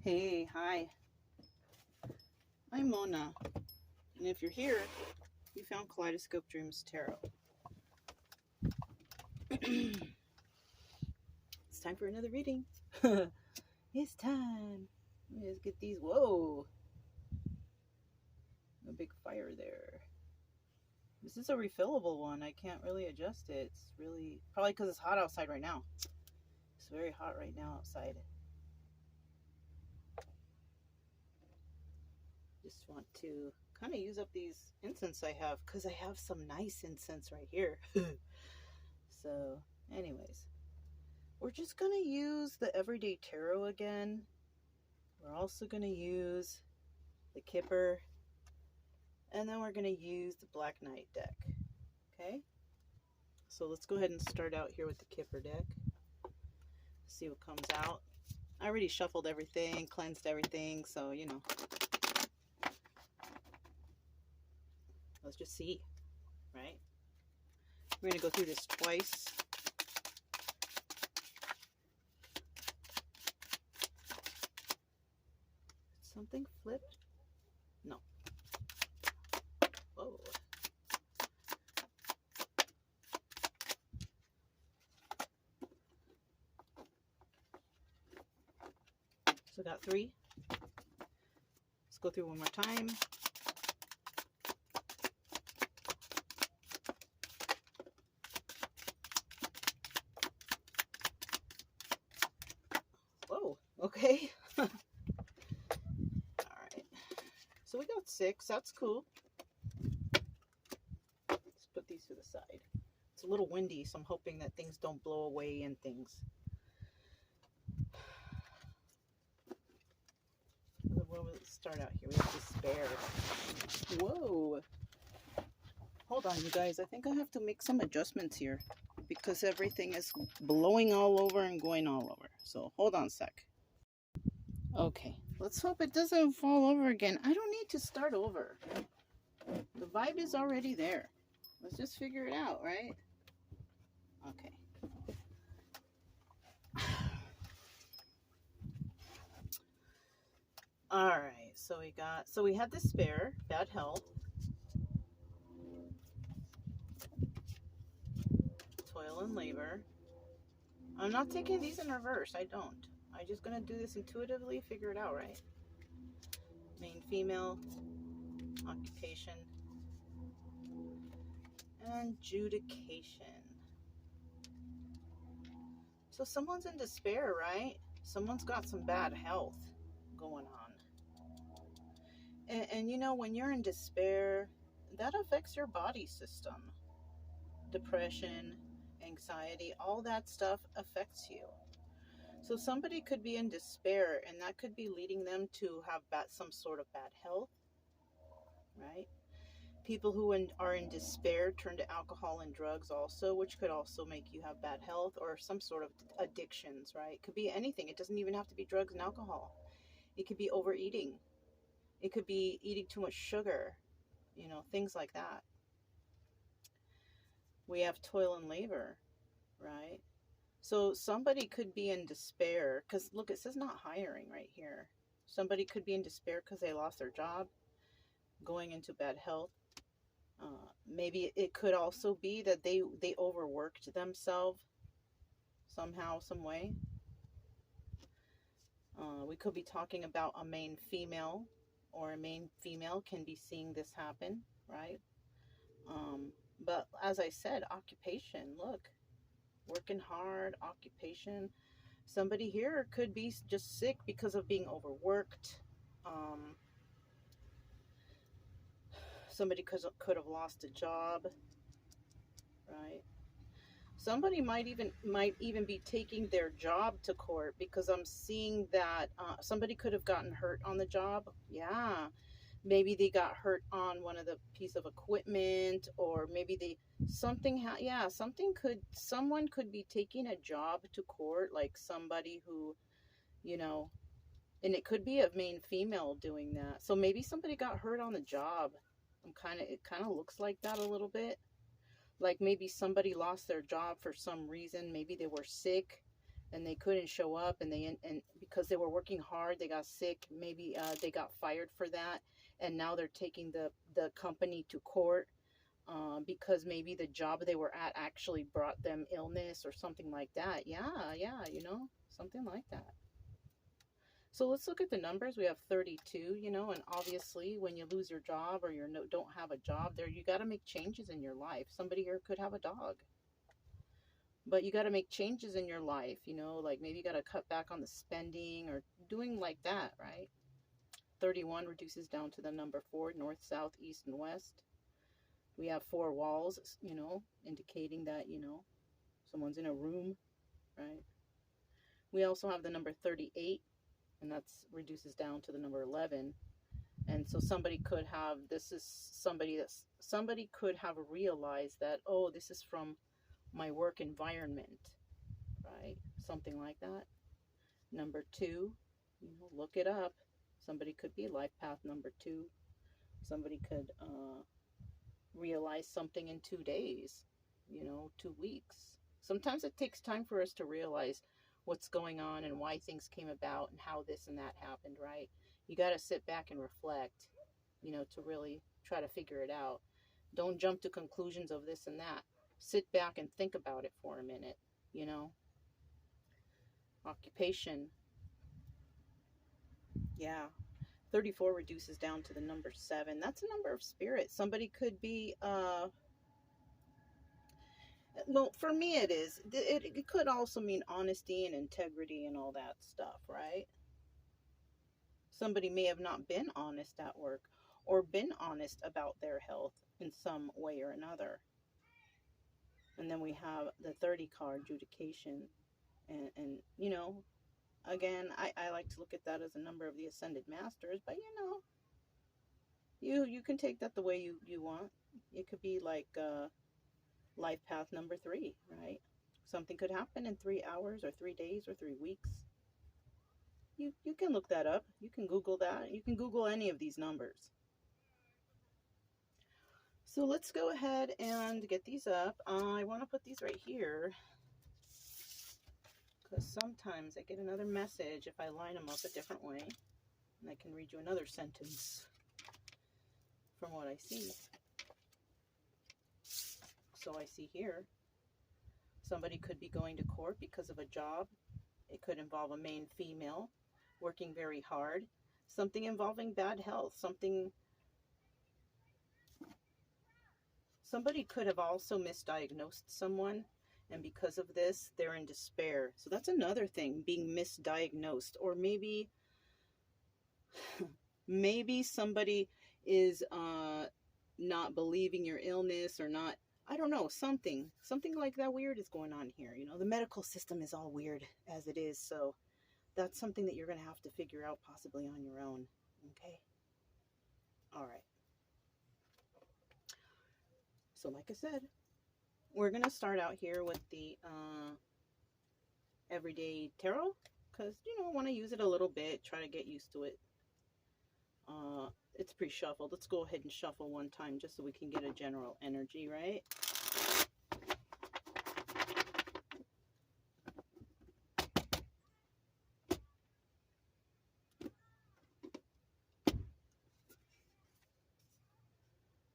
Hey, hi. I'm Mona, and if you're here, you found Kaleidoscope Dreams Tarot. It's time for another reading. It's time. Let me just get these. Whoa, a big fire there. This is a refillable one. I can't really adjust it. It's really probably because it's hot outside right now. It's very hot right now outside. Just want to kind of use up these incense I have because I have some nice incense right here. So, anyways. We're just going to use the Everyday Tarot again. We're also going to use the Kipper. And then we're going to use the Black Knight deck. Okay? So let's go ahead and start out here with the Kipper deck. See what comes out. I already shuffled everything, cleansed everything, so you know. Let's just see, right? We're going to go through this twice. Something flipped? No. Whoa. So got 3. Let's go through one more time. Whoa, okay. Alright. So we got 6. That's cool. Let's put these to the side. It's a little windy, so I'm hoping that things don't blow away and things. We'll start out here. We have despair. Whoa. Hold on, you guys. I think I have to make some adjustments here because everything is blowing all over and going all over. So hold on a sec. Okay. Let's hope it doesn't fall over again. I don't need to start over. The vibe is already there. Let's just figure it out, right? Okay. All right. So we had despair, bad health, toil and labor. I'm not taking these in reverse. I don't. I'm just going to do this intuitively, figure it out, right? Main female, occupation, and adjudication. So someone's in despair, right? Someone's got some bad health going on. And you know, when you're in despair, that affects your body system. Depression, anxiety, all that stuff affects you. So somebody could be in despair, and that could be leading them to have some sort of bad health, right? People who are in despair turn to alcohol and drugs also, which could also make you have bad health or some sort of addictions, right? It could be anything. It doesn't even have to be drugs and alcohol. It could be overeating. It could be eating too much sugar, you know, things like that. We have toil and labor, right? So somebody could be in despair because look, it says not hiring right here. Somebody could be in despair because they lost their job, going into bad health. Maybe it could also be that they overworked themselves somehow, some way. We could be talking about a main female, or a main female can be seeing this happen, right? But as I said, occupation, look, working hard, occupation. Somebody here could be just sick because of being overworked. Somebody could have lost a job, right? Somebody might even be taking their job to court because I'm seeing that somebody could have gotten hurt on the job. Yeah, maybe they got hurt on one of the piece of equipment, or maybe someone could be taking a job to court, like somebody who, you know, and it could be a main female doing that. So maybe somebody got hurt on the job. It kind of looks like that a little bit. Like maybe somebody lost their job for some reason. Maybe they were sick. and they couldn't show up, and because they were working hard, they got sick. Maybe they got fired for that, and now they're taking the company to court because maybe the job they were at actually brought them illness or something like that. Yeah, you know, something like that. So let's look at the numbers. We have 32, you know, and obviously when you lose your job or don't have a job there, you got to make changes in your life. Somebody here could have a dog, but you got to make changes in your life, you know, like maybe you got to cut back on the spending or doing like that, right? 31 reduces down to the number 4, north, south, east, and west. We have 4 walls, you know, indicating that, you know, someone's in a room, right? We also have the number 38, and that's reduces down to the number 11. And so somebody could have, somebody could have realized that, oh, this is from my work environment, right? Something like that. Number 2, you know, look it up. Somebody could be life path number 2. Somebody could realize something in 2 days, you know, 2 weeks. Sometimes it takes time for us to realize what's going on and why things came about and how this and that happened, right? You got to sit back and reflect, you know, to really try to figure it out. Don't jump to conclusions of this and that. Sit back and think about it for a minute, you know. Occupation. Yeah. 34 reduces down to the number 7. That's a number of spirit. Somebody could be well, for me it is. It could also mean honesty and integrity and all that stuff, right? Somebody may have not been honest at work or been honest about their health in some way or another. And then we have the 30 card, adjudication. And you know, again, I like to look at that as a number of the ascended masters, but you know, you can take that the way you want. It could be like life path number 3, right? Something could happen in 3 hours or 3 days or 3 weeks. You can look that up. You can Google that. You can Google any of these numbers. So let's go ahead and get these up. I want to put these right here because sometimes I get another message if I line them up a different way. And I can read you another sentence from what I see. So I see here, somebody could be going to court because of a job. It could involve a male, female, working very hard. Something involving bad health. Somebody could have also misdiagnosed someone, and because of this, they're in despair. So that's another thing, being misdiagnosed. Or maybe somebody is not believing your illness or not. I don't know, something like that weird is going on here. You know, the medical system is all weird as it is, so that's something that you're going to have to figure out possibly on your own. Okay? All right. So like I said, we're going to start out here with the everyday tarot because, you know, I want to use it a little bit, try to get used to it. It's pre-shuffled. Let's go ahead and shuffle one time just so we can get a general energy, right?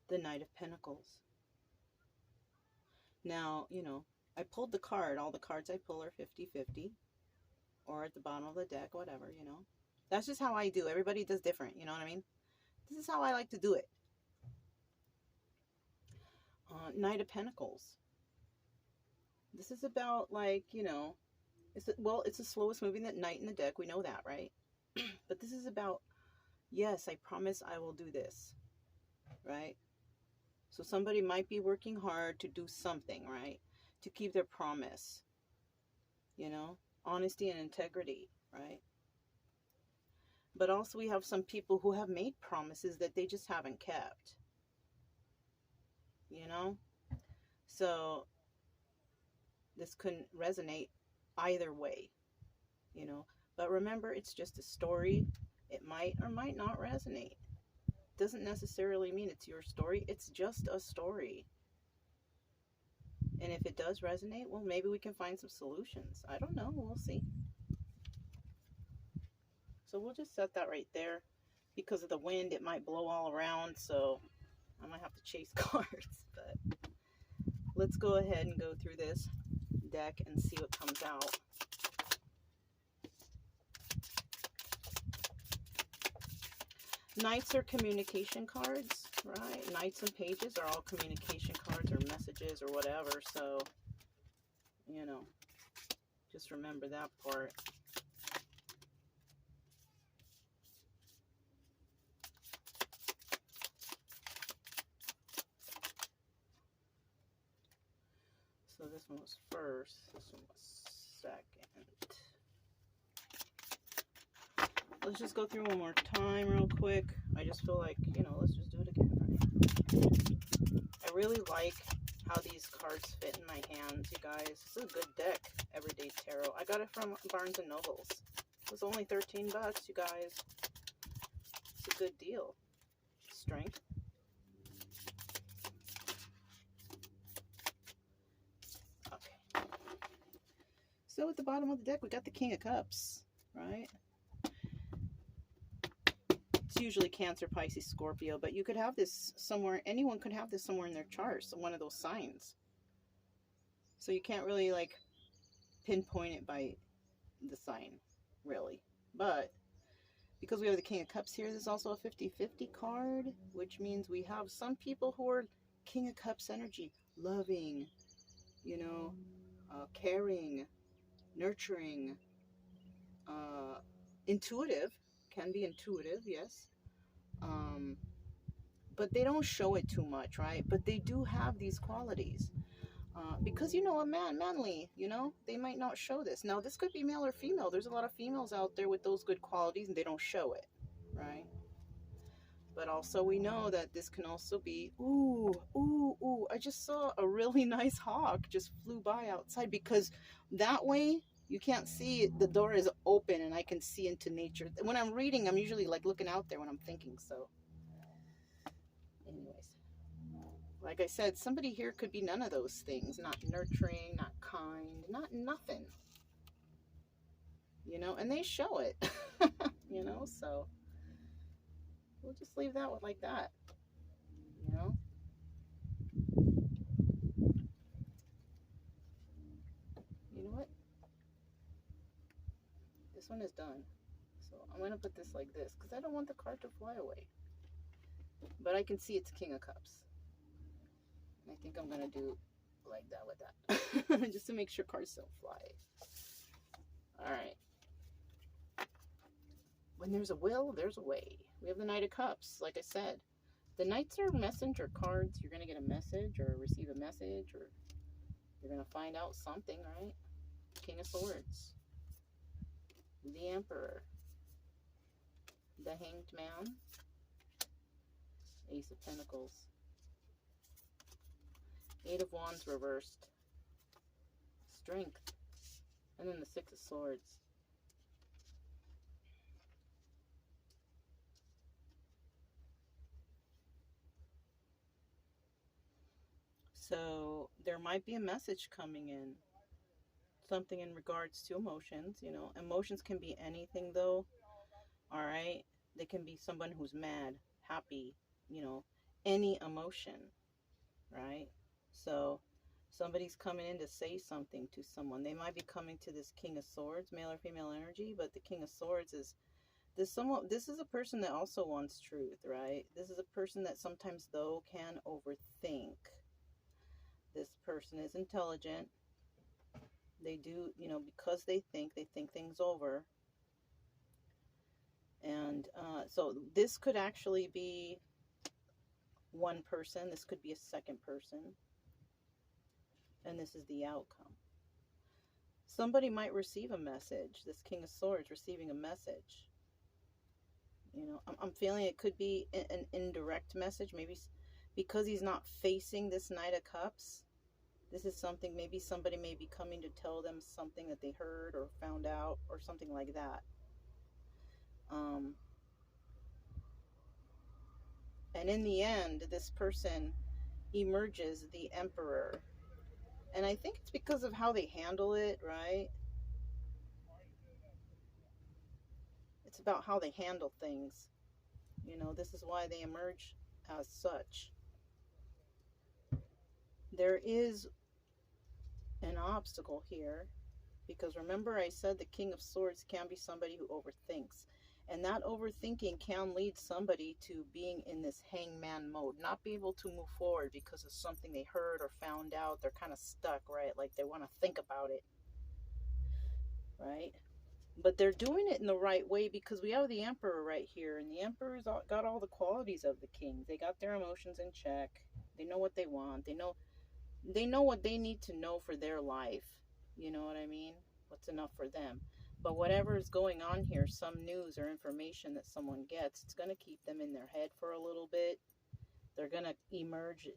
The Knight of Pentacles. Now, you know, I pulled the card. All the cards I pull are 50-50 or at the bottom of the deck, whatever, you know. That's just how I do. Everybody does different, you know what I mean? This is how I like to do it. Knight of Pentacles. This is about, like, you know, it's the slowest moving knight in the deck. We know that, right? But this is about, yes, I promise I will do this, right? So somebody might be working hard to do something, right? To keep their promise, you know, honesty and integrity, right? But also we have some people who have made promises that they just haven't kept, you know? So this couldn't resonate either way, you know? But remember, it's just a story. It might or might not resonate. Doesn't necessarily mean it's your story. It's just a story. And if it does resonate, well, maybe we can find some solutions. I don't know. We'll see. So we'll just set that right there. Because of the wind, it might blow all around, so I might have to chase cards. But let's go ahead and go through this deck and see what comes out. Knights are communication cards, right? Knights and pages are all communication cards or messages or whatever. So, you know, just remember that part. So this one was first, this one was second. Let's just go through one more time real quick. I just feel like, you know, let's just do it again, right? I really like how these cards fit in my hands, you guys. This is a good deck, Everyday Tarot. I got it from Barnes & Nobles. It was only 13 bucks, you guys. It's a good deal. Strength. Okay. So at the bottom of the deck, we got the King of Cups, right? It's usually Cancer, Pisces, Scorpio, but you could have this somewhere. Anyone could have this somewhere in their chart, so one of those signs. So you can't really like pinpoint it by the sign, really. But because we have the King of Cups here, there's also a 50-50 card, which means we have some people who are King of Cups energy, loving, you know, caring, nurturing, intuitive. Can be intuitive, yes. But they don't show it too much, right? But they do have these qualities. Because, you know, a man, manly, you know, they might not show this. Now, this could be male or female. There's a lot of females out there with those good qualities and they don't show it, right? But also we know that this can also be, ooh, I just saw a really nice hawk just flew by outside, because that way you can't see, the door is open and I can see into nature. When I'm reading, I'm usually like looking out there when I'm thinking. So anyways, like I said, somebody here could be none of those things. Not nurturing, not kind, not nothing. You know, and they show it. You know, so we'll just leave that one like that. You know? You know what? This one is done. So I'm going to put this like this because I don't want the card to fly away. But I can see it's King of Cups. And I think I'm going to do like that with that. Just to make sure cards don't fly. Alright. When there's a will, there's a way. We have the Knight of Cups, like I said. The Knights are messenger cards. You're going to get a message or receive a message, or you're going to find out something, right? King of Swords. The Emperor. The Hanged Man. Ace of Pentacles. Eight of Wands reversed. Strength. And then the Six of Swords. So there might be a message coming in. Something in regards to emotions, you know. Emotions can be anything though. Alright? They can be someone who's mad, happy, you know, any emotion. Right? So somebody's coming in to say something to someone. They might be coming to this King of Swords, male or female energy, but the King of Swords is this is a person that also wants truth, right? This is a person that sometimes though can overthink. This person is intelligent. They do, you know, because they think things over. And so this could actually be one person. This could be a second person. And this is the outcome. Somebody might receive a message. This King of Swords receiving a message. You know, I'm feeling it could be an indirect message. Maybe because he's not facing this Knight of Cups. This is something, maybe somebody may be coming to tell them something that they heard or found out or something like that. And in the end, this person emerges the Emperor. And I think it's because of how they handle it, right? It's about how they handle things. You know, this is why they emerge as such. There is an obstacle here because remember I said the King of Swords can be somebody who overthinks. And that overthinking can lead somebody to being in this hangman mode, not be able to move forward because of something they heard or found out. They're kind of stuck, right? Like they want to think about it, right? But they're doing it in the right way because we have the Emperor right here, and the Emperor's got all the qualities of the King. They got their emotions in check. They know what they want. They know what they need to know for their life. You know what I mean? What's enough for them. But whatever is going on here, some news or information that someone gets, it's going to keep them in their head for a little bit. They're going to emerge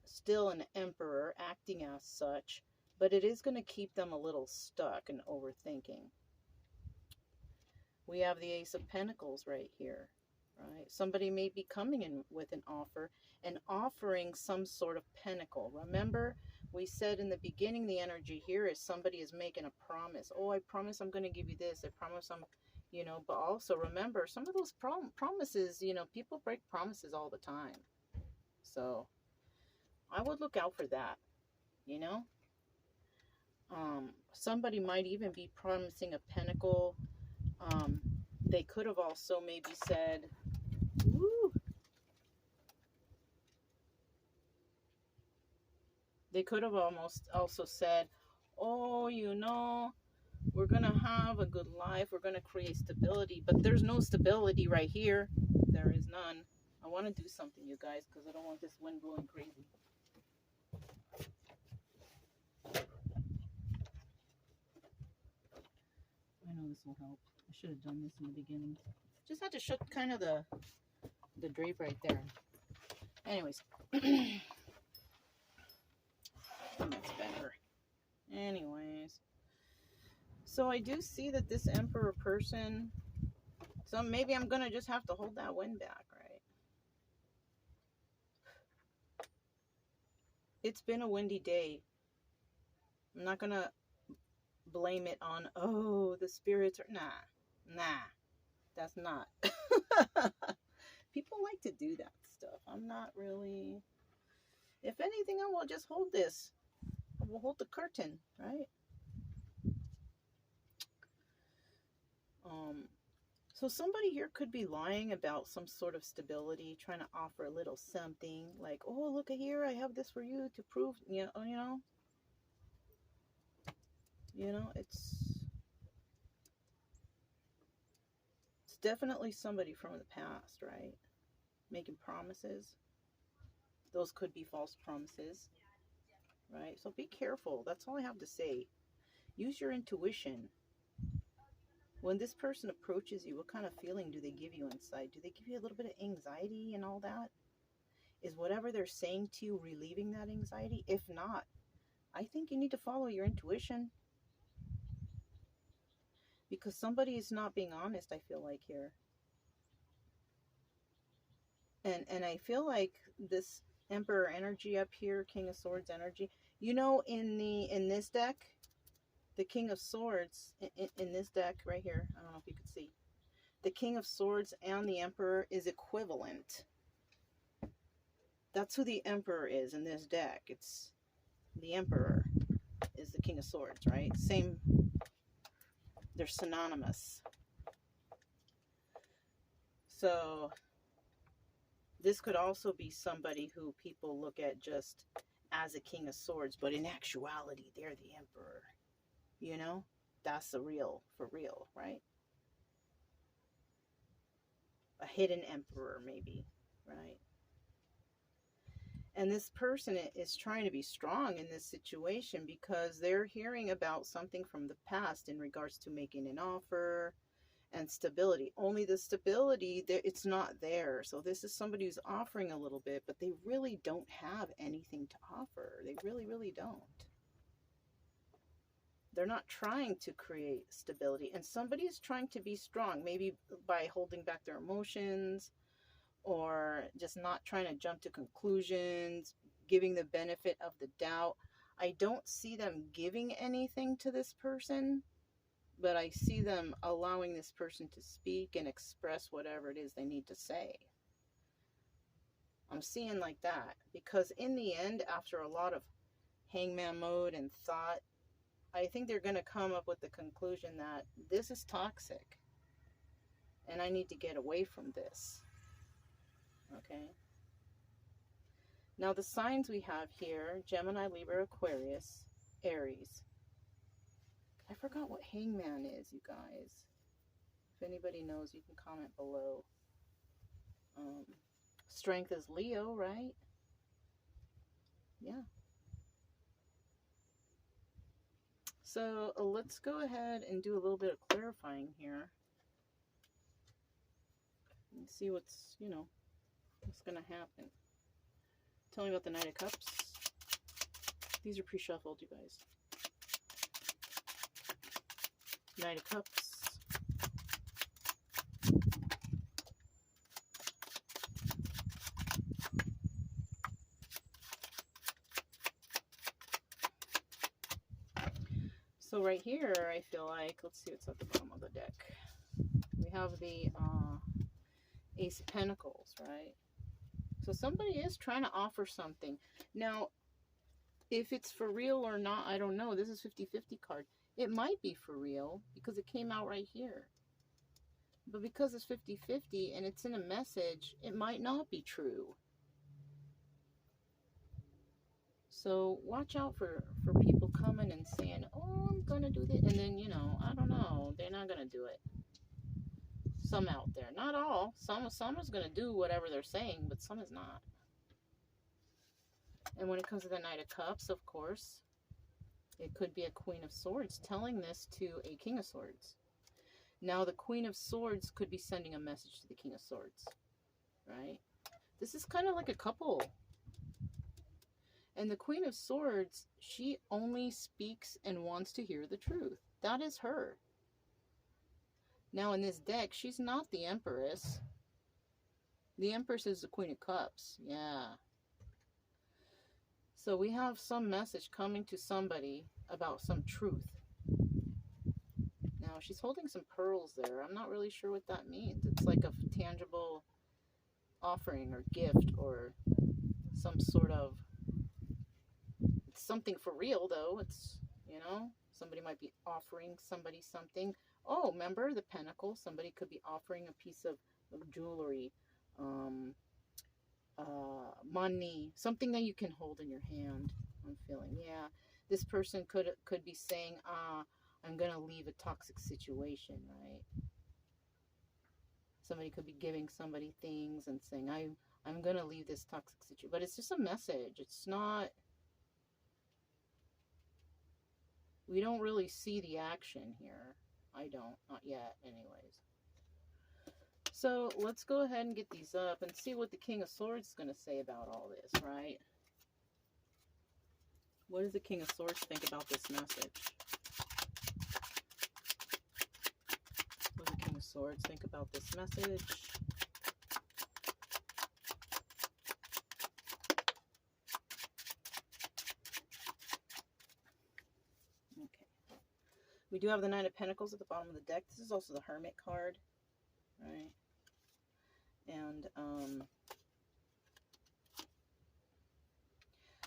still an emperor acting as such, but it is going to keep them a little stuck and overthinking. We have the Ace of Pentacles right here, right? Somebody may be coming in with an offer and offering some sort of pentacle. Remember, we said in the beginning, the energy here is somebody is making a promise. Oh, I promise I'm going to give you this. I promise I'm, you know, but also remember, some of those promises, you know, people break promises all the time. So I would look out for that, you know. Somebody might even be promising a pentacle. They could have also maybe said, woo, they could have almost also said, oh, you know, we're going to have a good life. We're going to create stability. But there's no stability right here. There is none. I want to do something, you guys, because I don't want this wind blowing crazy. I know this will help. I should have done this in the beginning. Just had to show kind of the drape right there. Anyways. That's better. Anyways. So I do see that this Emperor person, so maybe I'm going to just have to hold that wind back, right? It's been a windy day. I'm not going to blame it on, oh, the spirits are, nah, that's not. People like to do that stuff. I'm not really, if anything, I will just hold this. I will hold the curtain, right? So somebody here could be lying about some sort of stability, trying to offer a little something like, oh, look at here, I have this for you to prove, you know, it's definitely somebody from the past, right? Making promises. Those could be false promises, right? So be careful. That's all I have to say. Use your intuition. When this person approaches you, what kind of feeling do they give you inside? Do they give you a little bit of anxiety and all that? Is whatever they're saying to you relieving that anxiety? If not, I think you need to follow your intuition. Because somebody is not being honest, I feel like here. And I feel like this Emperor energy up here, King of Swords energy, you know, in this deck, the King of Swords, in this deck right here, I don't know if you can see, the King of Swords and the Emperor is equivalent. That's who the Emperor is in this deck. It's the Emperor is the King of Swords, right? Same, they're synonymous. So this could also be somebody who people look at just as a King of Swords, but in actuality, they're the Emperor. You know, that's the real, for real, right? A hidden Emperor, maybe, right? And this person is trying to be strong in this situation because they're hearing about something from the past in regards to making an offer and stability. Only the stability, it's not there. So this is somebody who's offering a little bit, but they really don't have anything to offer. They really, really don't. They're not trying to create stability. And somebody is trying to be strong, maybe by holding back their emotions or just not trying to jump to conclusions, giving the benefit of the doubt. I don't see them giving anything to this person, but I see them allowing this person to speak and express whatever it is they need to say. I'm seeing like that, because in the end, after a lot of hangman mode and thought, I think they're going to come up with the conclusion that this is toxic and I need to get away from this. Okay. Now the signs we have here: Gemini, Libra, Aquarius, Aries. I forgot what hangman is, you guys. If anybody knows, you can comment below. Strength is Leo, right? Yeah. So let's go ahead and do a little bit of clarifying here. And see what's, what's going to happen. Tell me about the Knight of Cups. These are pre-shuffled, you guys. Knight of Cups. So right here, I feel like, let's see what's at the bottom of the deck. We have the Ace of Pentacles, right? So somebody is trying to offer something. Now, if it's for real or not, I don't know. This is 50-50 card. It might be for real because it came out right here. But because it's 50-50 and it's in a message, it might not be true. So watch out for people coming and saying, oh, I'm going to do this. And then, I don't know. They're not going to do it. Some out there. Not all. Some is going to do whatever they're saying, but some is not. And when it comes to the Knight of Cups, of course, it could be a Queen of Swords telling this to a King of Swords. Now, the Queen of Swords could be sending a message to the King of Swords, right? This is kind of like a couple. And the Queen of Swords, she only speaks and wants to hear the truth. That is her. Now, in this deck, she's not the Empress. The Empress is the Queen of Cups. Yeah. So we have some message coming to somebody about some truth. Now, she's holding some pearls there. I'm not really sure what that means. It's like a tangible offering or gift or some sort of... It's something for real, though. It's, somebody might be offering somebody something. Oh, remember the pentacle? Somebody could be offering a piece of jewelry, money, something that you can hold in your hand. I'm feeling, yeah. This person could be saying, I'm going to leave a toxic situation, right? Somebody could be giving somebody things and saying, I'm going to leave this toxic situation. But it's just a message. It's not... We don't really see the action here. I don't. Not yet, anyways. So let's go ahead and get these up and see what the King of Swords is going to say about all this, right? What does the King of Swords think about this message? What does the King of Swords think about this message? Okay. We do have the Nine of Pentacles at the bottom of the deck. This is also the Hermit card, right? And,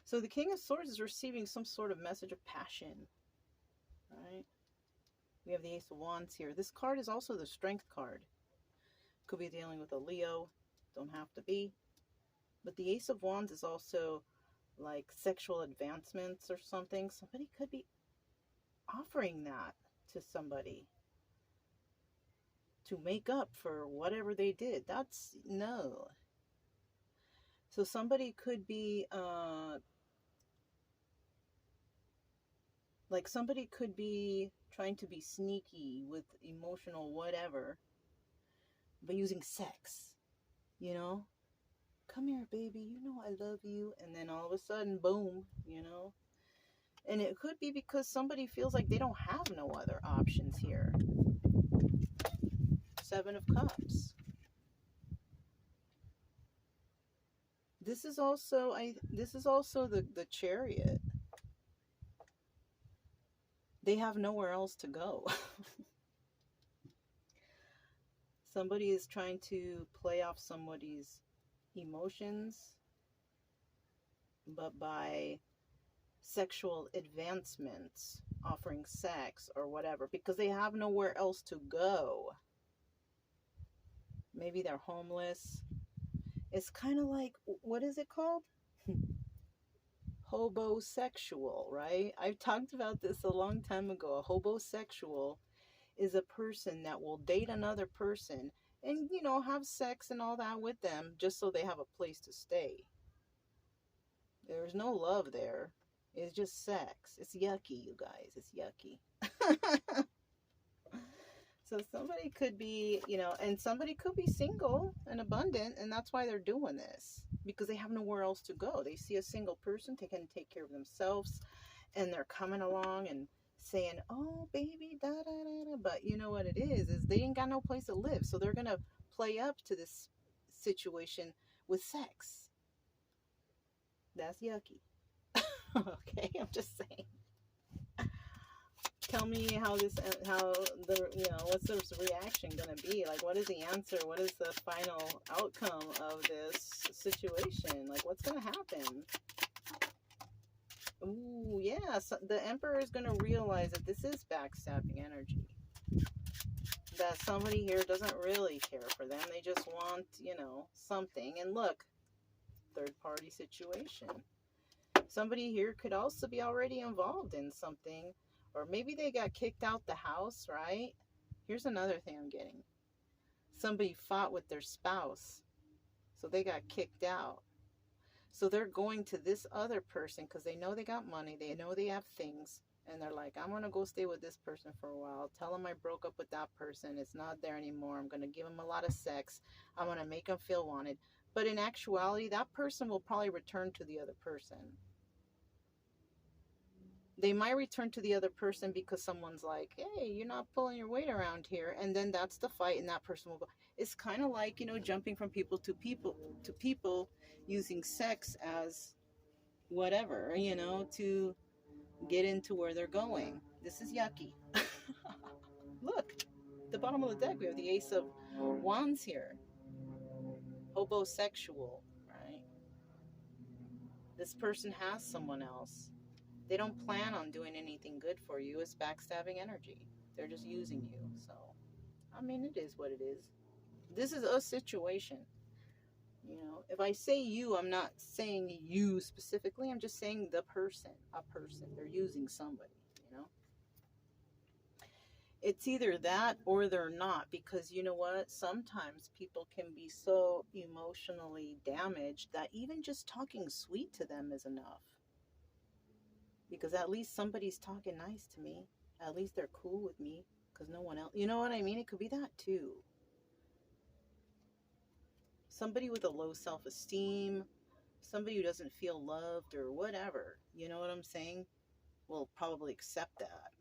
so the King of Swords is receiving some sort of message of passion, right? We have the Ace of Wands here. This card is also the Strength card. Could be dealing with a Leo. Don't have to be. But the Ace of Wands is also like sexual advancements or something. Somebody could be offering that to somebody to make up for whatever they did. That's no. So somebody could be like somebody could be trying to be sneaky with emotional whatever, but using sex, come here, baby, I love you. And then all of a sudden, boom, and it could be because somebody feels like they don't have no other options here. Seven of Cups. This is also the Chariot. They have nowhere else to go. Somebody is trying to play off somebody's emotions, but by sexual advancements, offering sex or whatever, because they have nowhere else to go. Maybe they're homeless. It's kind of like, what is it called? Hobosexual, right? I've talked about this a long time ago. A hobosexual is a person that will date another person and, you know, have sex and all that with them just so they have a place to stay. There's no love there. It's just sex. It's yucky, you guys. It's yucky. So somebody could be, you know, and somebody could be single and abundant, and that's why they're doing this, because they have nowhere else to go. They see a single person, they can take care of themselves, and they're coming along and saying, "Oh, baby, da da da da." But you know what it is they ain't got no place to live, so they're gonna play up to this situation with sex. That's yucky. Okay, I'm just saying. Tell me how the, you know, what's the reaction gonna be? Like, what is the answer? What is the final outcome of this situation? Like, what's gonna happen? Ooh, yeah, so the Emperor is gonna realize that this is backstabbing energy. That somebody here doesn't really care for them. They just want, you know, something. And look, third party situation. Somebody here could also be already involved in something. Or maybe they got kicked out the house, right? Here's another thing I'm getting. Somebody fought with their spouse, so they got kicked out. So they're going to this other person because they know they got money, they know they have things, and they're like, I'm going to go stay with this person for a while. Tell them I broke up with that person. It's not there anymore. I'm going to give them a lot of sex. I'm going to make them feel wanted. But in actuality, that person will probably return to the other person. They might return to the other person because someone's like, hey, you're not pulling your weight around here. And then that's the fight, and that person will go. It's kind of like, you know, jumping from people to people, using sex as whatever, you know, to get into where they're going. This is yucky. Look, the bottom of the deck, we have the Ace of Wands here. Hobosexual, right? This person has someone else. They don't plan on doing anything good for you. It's backstabbing energy. They're just using you. So, I mean, it is what it is. This is a situation. You know, if I say you, I'm not saying you specifically. I'm just saying the person, a person. They're using somebody, you know. It's either that or they're not, because you know what? Sometimes people can be so emotionally damaged that even just talking sweet to them is enough. Because at least somebody's talking nice to me. At least they're cool with me because no one else, you know what I mean? It could be that too. Somebody with a low self-esteem, somebody who doesn't feel loved or whatever, you know what I'm saying, will probably accept that.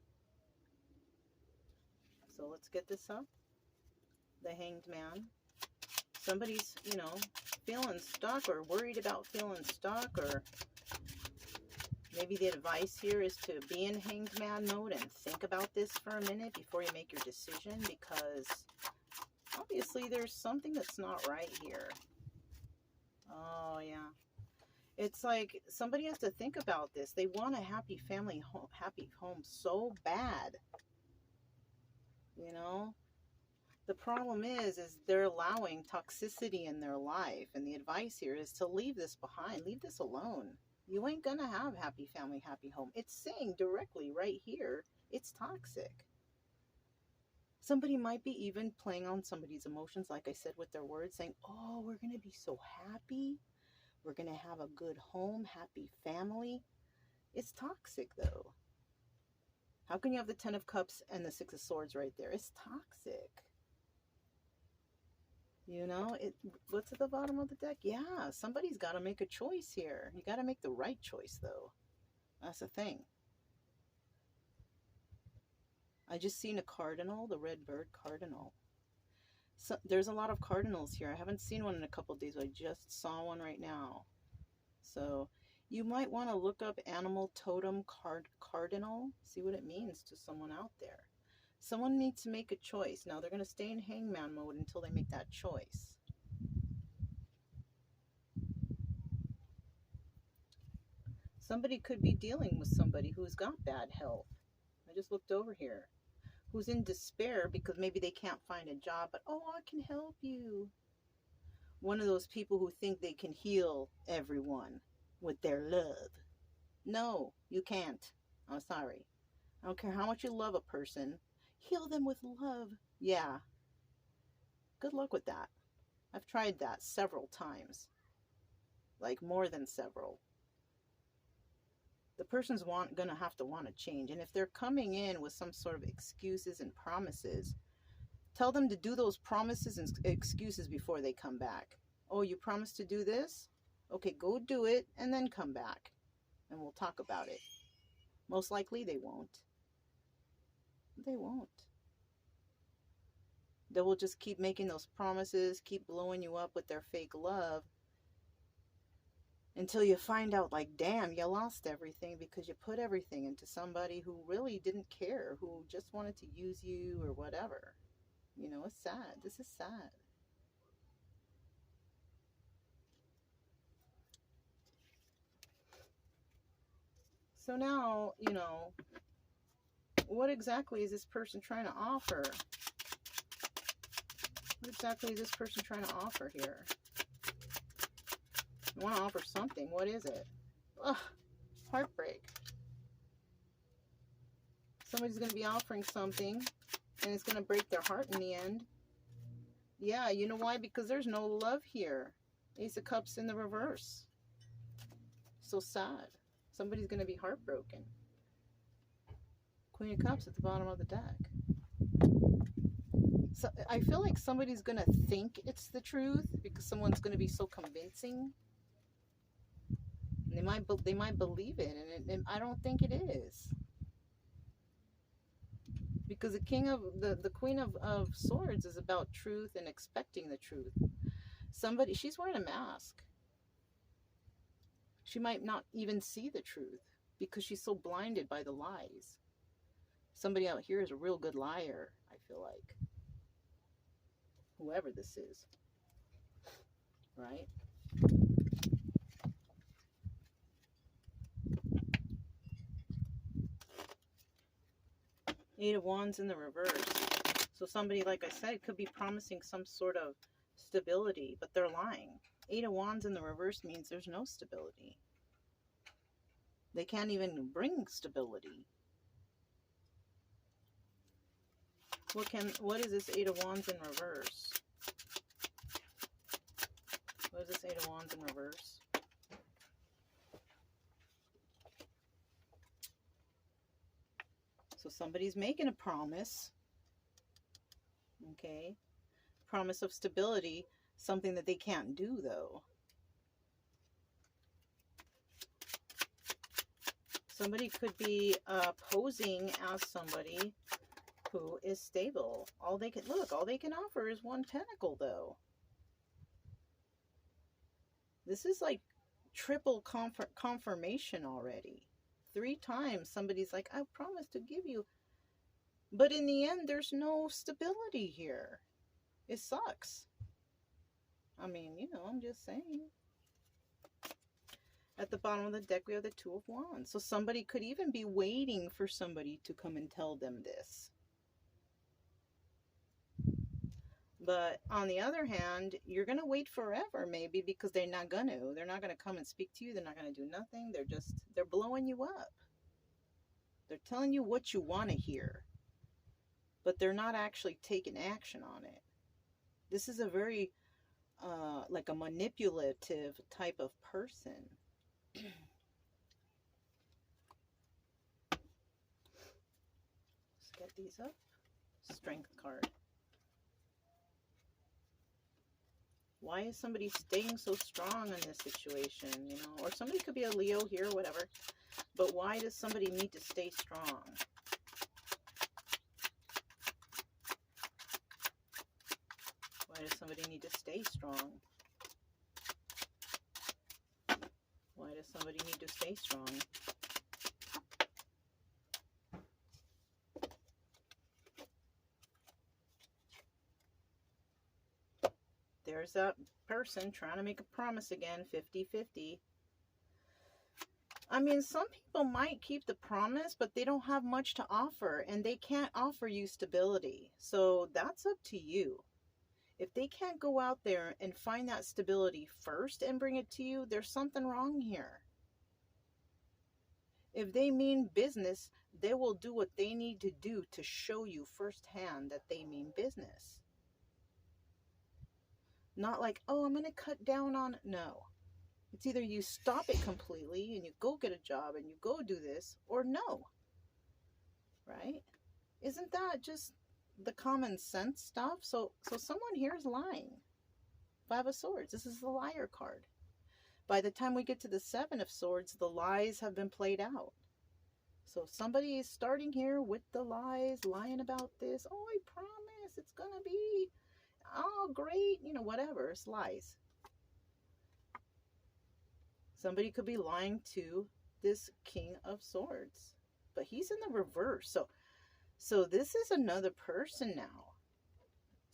So let's get this up. The Hanged Man. Somebody's, you know, feeling stuck or worried about feeling stuck, or maybe the advice here is to be in Hanged Man mode and think about this for a minute before you make your decision, because obviously there's something that's not right here. Oh, yeah. It's like somebody has to think about this. They want a happy family, happy home so bad. You know? The problem is they're allowing toxicity in their life. And the advice here is to leave this behind. Leave this alone. You ain't gonna have happy family, happy home. It's saying directly right here, it's toxic. Somebody might be even playing on somebody's emotions, like I said, with their words, saying, oh, we're going to be so happy. We're going to have a good home, happy family. It's toxic, though. How can you have the 10 of Cups and the 6 of Swords right there? It's toxic. You know, what's at the bottom of the deck? Yeah, somebody's got to make a choice here. You got to make the right choice, though. That's the thing. I just seen a cardinal, the red bird cardinal. So, there's a lot of cardinals here. I haven't seen one in a couple of days, but I just saw one right now. So You might want to look up animal totem cardinal, see what it means to someone out there. Someone needs to make a choice. Now they're going to stay in hangman mode until they make that choice. Somebody could be dealing with somebody who's got bad health. I just looked over here. Who's in despair because maybe they can't find a job, but oh, I can help you. One of those people who think they can heal everyone with their love. No, you can't. I'm sorry. I don't care how much you love a person. Heal them with love. Yeah. Good luck with that. I've tried that several times. Like more than several. The person's gonna have to want to change. And if they're coming in with some sort of excuses and promises, tell them to do those promises and excuses before they come back. Oh, you promised to do this? Okay, go do it and then come back. And we'll talk about it. Most likely they won't. They won't. They will just keep making those promises, keep blowing you up with their fake love until you find out, like, damn, you lost everything because you put everything into somebody who really didn't care, who just wanted to use you or whatever. You know, it's sad. This is sad. So now, you know, what exactly is this person trying to offer? What exactly is this person trying to offer here? I want to offer something. What is it? Ugh, heartbreak. Somebody's going to be offering something, and it's going to break their heart in the end. Yeah, you know why? Because there's no love here. Ace of Cups in the reverse. So sad. Somebody's going to be heartbroken. Queen of Cups at the bottom of the deck. So I feel like somebody's going to think it's the truth because someone's going to be so convincing. They might believe it, and I don't think it is. Because the Queen of Swords is about truth and expecting the truth. She's wearing a mask. She might not even see the truth because she's so blinded by the lies. Somebody out here is a real good liar, I feel like. Whoever this is. Right? Eight of Wands in the reverse. So somebody, like I said, could be promising some sort of stability, but they're lying. Eight of Wands in the reverse means there's no stability. They can't even bring stability. What is this Eight of Wands in reverse? What is this Eight of Wands in reverse? So somebody's making a promise. Okay. Promise of stability. Something that they can't do, though. Somebody could be posing as somebody who is stable. All they can offer is one pentacle, though. This is like triple confirmation already. 3 times somebody's like, I promise to give you. But in the end, there's no stability here. It sucks. I mean, you know, I'm just saying. At the bottom of the deck, we have the Two of Wands. So somebody could even be waiting for somebody to come and tell them this. But on the other hand, you're going to wait forever maybe because they're not going to. They're not going to come and speak to you. They're not going to do nothing. They're blowing you up. They're telling you what you want to hear. But they're not actually taking action on it. This is a very, like a manipulative type of person. Let's get these up. Strength card. Why is somebody staying so strong in this situation, you know? Or somebody could be a Leo here, whatever. But why does somebody need to stay strong? Why does somebody need to stay strong? Why Why does somebody need to stay strong? There's that person trying to make a promise again, 50-50. I mean, some people might keep the promise, but they don't have much to offer, and they can't offer you stability. So that's up to you. If they can't go out there and find that stability first and bring it to you, there's something wrong here. If they mean business, they will do what they need to do to show you firsthand that they mean business. Not like, oh, I'm going to cut down on it. No. It's either you stop it completely and you go get a job and you go do this, or no. Right? Isn't that just the common sense stuff? So someone here is lying. 5 of Swords. This is the liar card. By the time we get to the 7 of Swords, the lies have been played out. So somebody is starting here with the lies, lying about this. Oh, I promise it's going to be, oh, great. You know, whatever. It's lies. Somebody could be lying to this King of Swords. But he's in the reverse. So this is another person now.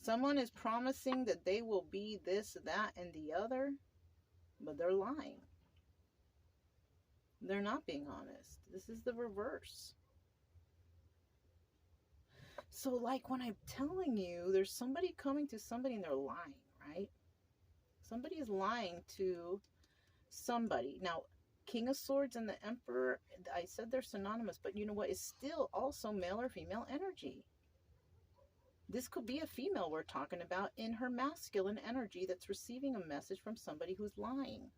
Someone is promising that they will be this, that, and the other. But they're lying. They're not being honest. This is the reverse. So like when I'm telling you, there's somebody coming to somebody and they're lying, right? Somebody is lying to somebody. Now, King of Swords and the Emperor, I said they're synonymous, but you know what? It's still also male or female energy. This could be a female we're talking about in her masculine energy that's receiving a message from somebody who's lying.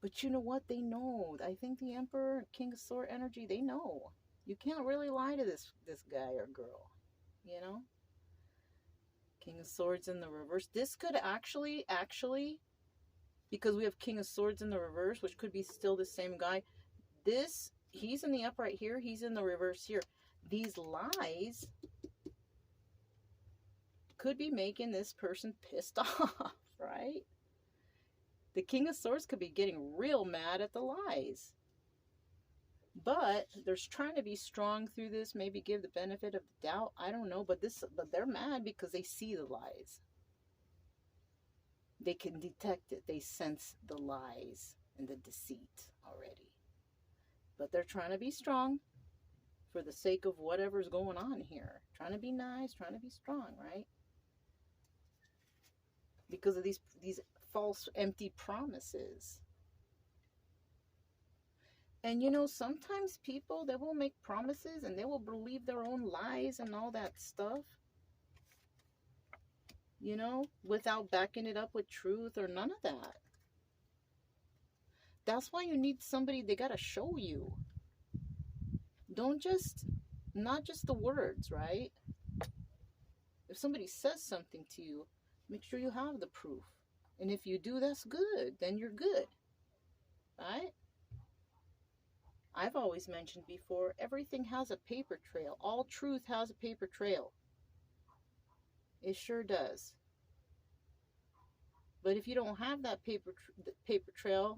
But you know what? They know. I think the Emperor, King of Sword energy, they know. You can't really lie to this guy or girl, you know? King of Swords in the reverse. This could actually, because we have King of Swords in the reverse, which could be still the same guy. He's in the upright here. He's in the reverse here. These lies could be making this person pissed off, right? The King of Swords could be getting real mad at the lies. But they're trying to be strong through this, maybe give the benefit of the doubt. I don't know, but they're mad because they see the lies. They can detect it. They sense the lies and the deceit already. But they're trying to be strong for the sake of whatever's going on here. Trying to be nice, trying to be strong, right? Because of these false, empty promises. And you know, sometimes people, they will make promises and they will believe their own lies and all that stuff. You know, without backing it up with truth or none of that. That's why you need somebody, they gotta show you. Not just the words, right? If somebody says something to you, make sure you have the proof. And if you do, that's good. Then you're good. Right? I've always mentioned before, everything has a paper trail. All truth has a paper trail. It sure does. But if you don't have that paper trail,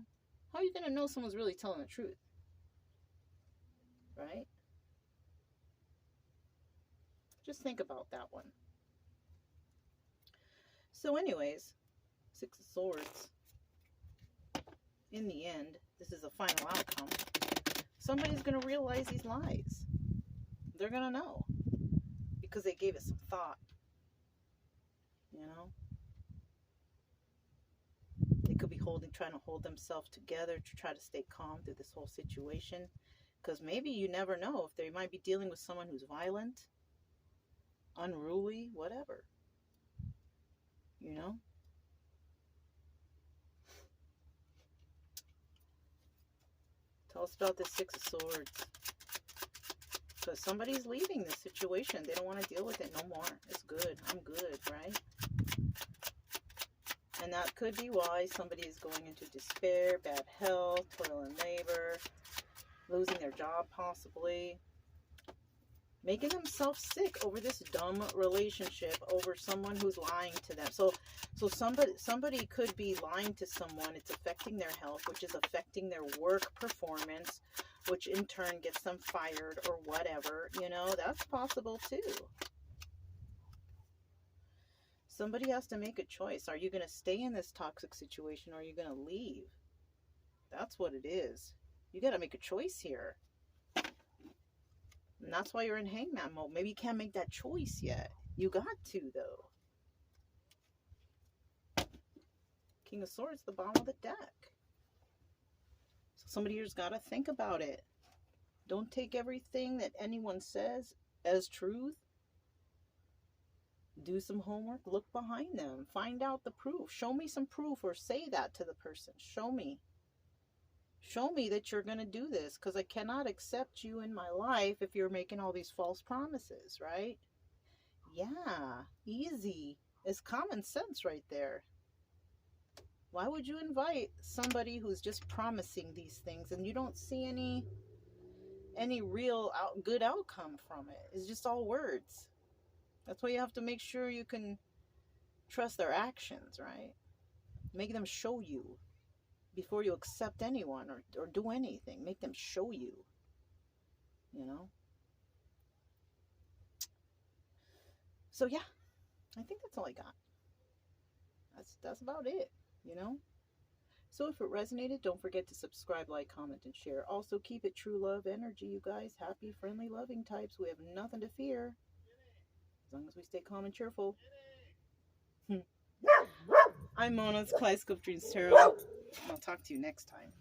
how are you going to know someone's really telling the truth? Right? Just think about that one. So anyways, 6 of Swords. In the end, this is a final outcome. Somebody's going to realize these lies. They're going to know. Because they gave it some thought. You know? They could be trying to hold themselves together to try to stay calm through this whole situation. Because maybe you never know if they might be dealing with someone who's violent, unruly, whatever. You know? Tell us about this 6 of Swords. Because somebody's leaving this situation. They don't want to deal with it no more. It's good. I'm good, right? And that could be why somebody is going into despair, bad health, toil and labor, losing their job possibly. making themselves sick over this dumb relationship, over someone who's lying to them. So somebody could be lying to someone. It's affecting their health, which is affecting their work performance, which in turn gets them fired or whatever. You know, that's possible too. Somebody has to make a choice. Are you going to stay in this toxic situation, or are you going to leave? That's what it is. You got to make a choice here. And that's why you're in hangman mode. Maybe you can't make that choice yet. You got to, though. King of Swords, the bottom of the deck. So somebody here's got to think about it. Don't take everything that anyone says as truth. Do some homework. Look behind them. Find out the proof. Show me some proof, or say that to the person. Show me. Show me that you're going to do this, because I cannot accept you in my life if you're making all these false promises, right? Yeah, easy. It's common sense right there. Why would you invite somebody who's just promising these things and you don't see any real good outcome from it? It's just all words. That's why you have to make sure you can trust their actions, right? Make them show you. Before you accept anyone or do anything, make them show you, you know? So yeah, I think that's all I got. That's about it, you know? So if it resonated, don't forget to subscribe, like, comment, and share. Also, keep it true love energy, you guys. Happy, friendly, loving types. We have nothing to fear. As long as we stay calm and cheerful. I'm Mona's Kaleidoscope Dreams Tarot. I'll talk to you next time.